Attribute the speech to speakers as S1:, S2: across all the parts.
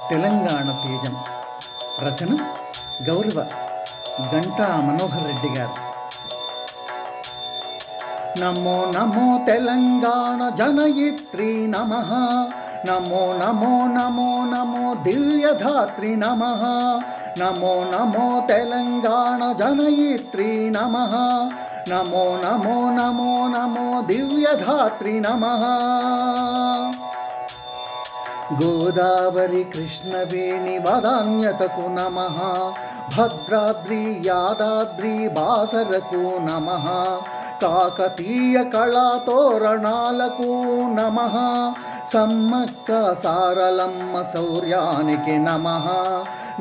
S1: తెలంగాణ తేజం. రచన గౌరవ గంటా మనోహర్ రెడ్డి గారు. నమో నమో తెలంగాణ జనయిత్రి నమః, నమో నమో నమో నమో దివ్యధాత్రి నమః, నమో నమో తెలంగాణ జనయిత్రి నమః, నమో నమో నమో నమో దివ్యధాత్రి నమః. గోదావరి కృష్ణవేణి వదాన్యతకు నమః, భద్రాద్రి యాదాద్రి బాసరకు నమః, కాకతీయ కళాతోరణాలకు నమః, సమ్మక్క సారలమ్మ శౌర్యానికి నమః,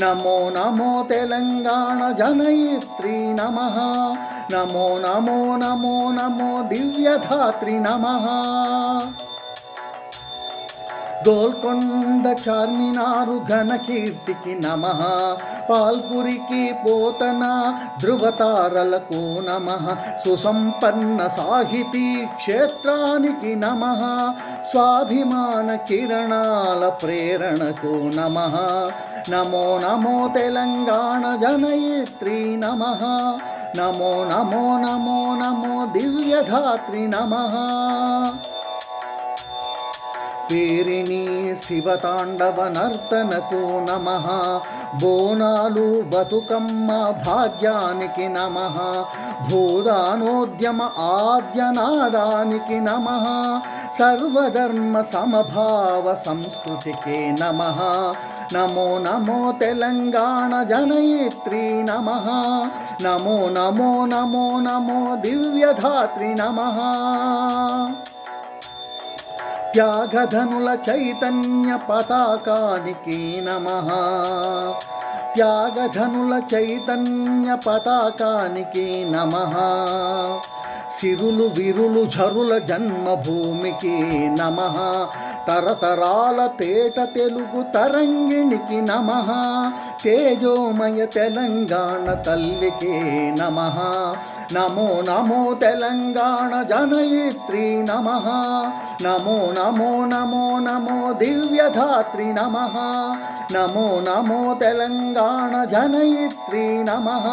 S1: నమో నమో తెలంగాణ జనయిత్రి నమః, నమో నమో నమో నమో దివ్యధాత్రి నమః. గోల్కొండ చార్మినారు ఘనకీర్తికి నమః, పాల్పురికి పోతన ధృవతారలకు నమః, సుసంపన్న సాహితీ క్షేత్రానికి నమః, స్వాభిమాన కిరణాల ప్రేరణకు నమః, నమో నమో తెలంగాణ జనయిత్రి నమః, నమో నమో నమో నమో దివ్యధాత్రి నమః. పేరిణి శివతాండవ నర్తనకు నమః, బోనాలు బతుకమ్మ భాగ్యానికి నమః, భూదానోద్యమ ఆద్యనాదానికి నమః, సర్వధర్మ సమభావ సంస్కృతికి నమః, నమో నమో తెలంగాణ జనయిత్రి నమః, నమో నమో నమో నమో దివ్యధాత్రి నమః. త్యాగధనుల చైతన్య పతాకానికి నమః, త్యాగధనుల చైతన్య పతాకానికి నమః, సిరులు విరులు ఝరుల జన్మభూమికి నమః, తరతరాల తేట తెలుగు తరంగిణికి నమః, తేజోమయ తెలంగాణ తల్లికి నమః, నమో నమో తెలంగాణ జనయిత్రి నమః, నమో నమో నమో నమో దివ్యధాత్రి నమః, నమో నమో తెలంగాణ జనయిత్రి నమః,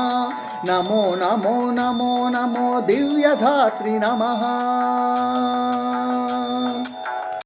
S1: నమో నమో నమో నమో దివ్యధాత్రి నమః.